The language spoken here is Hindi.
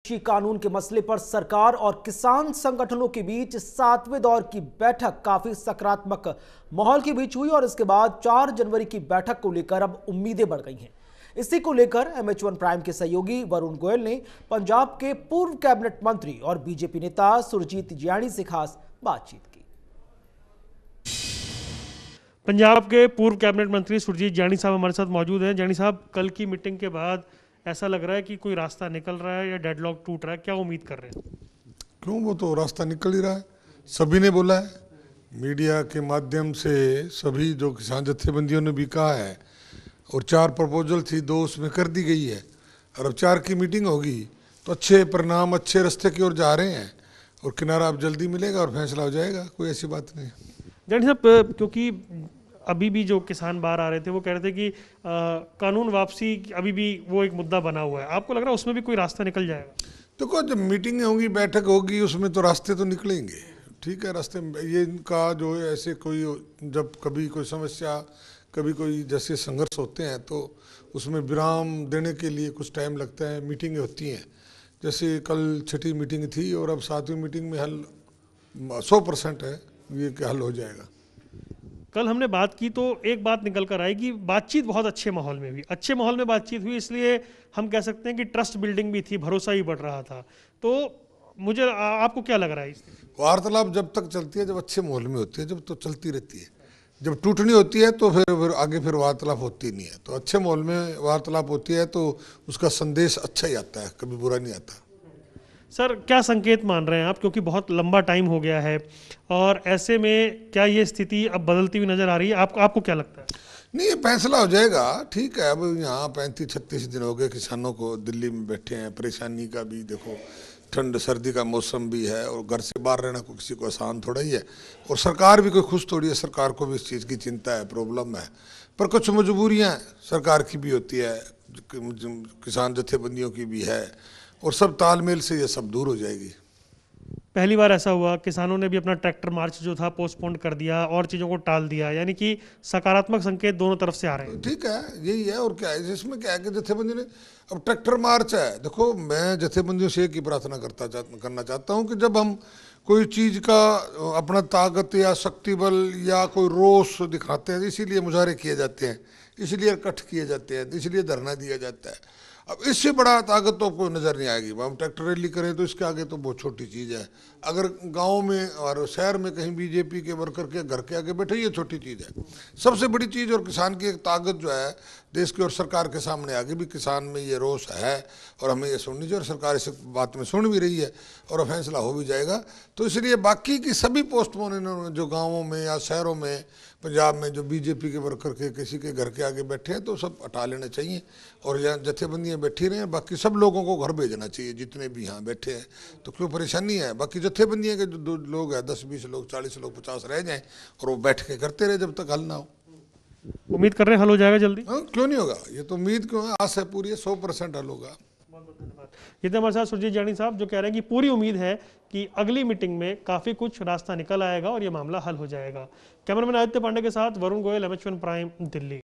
कृषि कानून के मसले पर सरकार और किसान संगठनों के बीच 7वें दौर की बैठक काफी सकारात्मक माहौल के बीच हुई और इसके बाद 4 जनवरी की बैठक को लेकर अब उम्मीदें बढ़ गई हैं। इसी को लेकर MH1 प्राइम के सहयोगी वरुण गोयल ने पंजाब के पूर्व कैबिनेट मंत्री और बीजेपी नेता सुरजीत जियानी से खास बातचीत की। पंजाब के पूर्व कैबिनेट मंत्री सुरजीत जियानी साहब हमारे साथ मौजूद हैं। जियानी साहब, कल की मीटिंग के बाद ऐसा लग रहा है कि कोई रास्ता निकल रहा है या डेडलॉक टूट रहा है, क्या उम्मीद कर रहे हैं? क्यों, वो तो रास्ता निकल ही रहा है। सभी ने बोला है, मीडिया के माध्यम से सभी जो किसान जत्थेबंदियों ने भी कहा है, और 4 प्रपोजल थी, 2 उसमें कर दी गई है और अब 4 की मीटिंग होगी तो अच्छे परिणाम, अच्छे रास्ते की ओर जा रहे हैं और किनारा अब जल्दी मिलेगा और फैसला हो जाएगा। कोई ऐसी बात नहीं। जियानी साहब, क्योंकि अभी भी जो किसान बाहर आ रहे थे वो कह रहे थे कि कानून वापसी अभी भी वो एक मुद्दा बना हुआ है, आपको लग रहा है उसमें भी कोई रास्ता निकल जाएगा? देखो, जब मीटिंगें होंगी, बैठक होगी, उसमें तो रास्ते तो निकलेंगे। ठीक है, रास्ते ये इनका जो है, ऐसे कोई जब कभी कोई समस्या, कभी कोई जैसे संघर्ष होते हैं तो उसमें विराम देने के लिए कुछ टाइम लगता है, मीटिंगें होती हैं। जैसे कल 6ठी मीटिंग थी और अब 7वीं मीटिंग में हल 100% है ये कि हल हो जाएगा। कल हमने बात की तो एक बात निकल कर आई कि बातचीत बहुत अच्छे माहौल में हुई, अच्छे माहौल में बातचीत हुई, इसलिए हम कह सकते हैं कि ट्रस्ट बिल्डिंग भी थी, भरोसा भी बढ़ रहा था। तो मुझे आपको क्या लग रहा है? वार्तालाप जब तक चलती है, जब अच्छे माहौल में होती है, जब तो चलती रहती है। जब टूटनी होती है तो फिर आगे वार्तालाप होती नहीं है। तो अच्छे माहौल में वार्तालाप होती है तो उसका संदेश अच्छा ही आता है, कभी बुरा नहीं आता। सर, क्या संकेत मान रहे हैं आप, क्योंकि बहुत लंबा टाइम हो गया है और ऐसे में क्या ये स्थिति अब बदलती हुई नजर आ रही है? आपको क्या लगता है? नहीं, ये फैसला हो जाएगा। ठीक है, अब यहाँ 35-36 दिन हो गए किसानों को, दिल्ली में बैठे हैं, परेशानी का भी देखो, ठंड सर्दी का मौसम भी है और घर से बाहर रहना को किसी को आसान थोड़ा ही है। और सरकार भी कोई खुश थोड़ी है, सरकार को भी इस चीज़ की चिंता है, प्रॉब्लम है। पर कुछ मजबूरियाँ सरकार की भी होती है, किसान जत्थेबंदियों की भी है, और सब तालमेल से ये सब दूर हो जाएगी। पहली बार ऐसा हुआ, किसानों ने भी अपना ट्रैक्टर मार्च जो था पोस्टपोन कर दिया और चीज़ों को टाल दिया, यानी कि सकारात्मक संकेत दोनों तरफ से आ रहे हैं। ठीक है, यही है। और क्या है इसमें, क्या है कि जत्थेबंदी ने अब ट्रैक्टर मार्च है। देखो, मैं जत्थेबंदियों से एक ही प्रार्थना करना चाहता हूँ कि जब हम कोई चीज़ का अपना ताकत या शक्ति बल या कोई रोष दिखाते हैं, इसीलिए मुजाहरे किए जाते हैं, इसलिए इकट्ठ किए जाते हैं, इसलिए धरना दिया जाता है। अब इससे बड़ा ताकत तो आपको नज़र नहीं आएगी। हम ट्रैक्टर रैली करें तो इसके आगे तो बहुत छोटी चीज़ है। अगर गांव में और शहर में कहीं बीजेपी के वर्कर के घर के आगे बैठे, ये छोटी चीज़ है। सबसे बड़ी चीज़ और किसान की एक ताकत जो है देश की और सरकार के सामने आगे भी किसान में ये रोष है और हमें ये सुननी चाहिए, और सरकार इस बात में सुन भी रही है और फैसला हो भी जाएगा। तो इसलिए बाकी की सभी पोस्टपोन इन्होंने जो गाँवों में या शहरों में, पंजाब में जो बीजेपी के वर्कर के किसी के घर के आगे बैठे हैं, तो सब हटा लेने चाहिए और यहाँ जत्थेबंदियाँ बैठी रहे हैं। बाकी सब लोगों को घर भेजना चाहिए, जितने भी यहाँ बैठे हैं। तो क्यों परेशानी है? बाकी जत्थेबंदियाँ के जो लोग हैं, 10-20 लोग, 40 लोग, 50 रह जाएं और वो बैठ के करते रहे जब तक हल ना हो। उम्मीद कर रहे हैं हल हो जाएगा जल्दी? हाँ, क्यों नहीं होगा? ये तो उम्मीद क्यों है, आस है पूरी है, 100% हल होगा। ये थे हमारे साथ सुरजीत जियानी साहब, जो कह रहे हैं कि पूरी उम्मीद है कि अगली मीटिंग में काफ़ी कुछ रास्ता निकल आएगा और ये मामला हल हो जाएगा। कैमरामैन आदित्य पांडे के साथ वरुण गोयल, MH1 प्राइम, दिल्ली।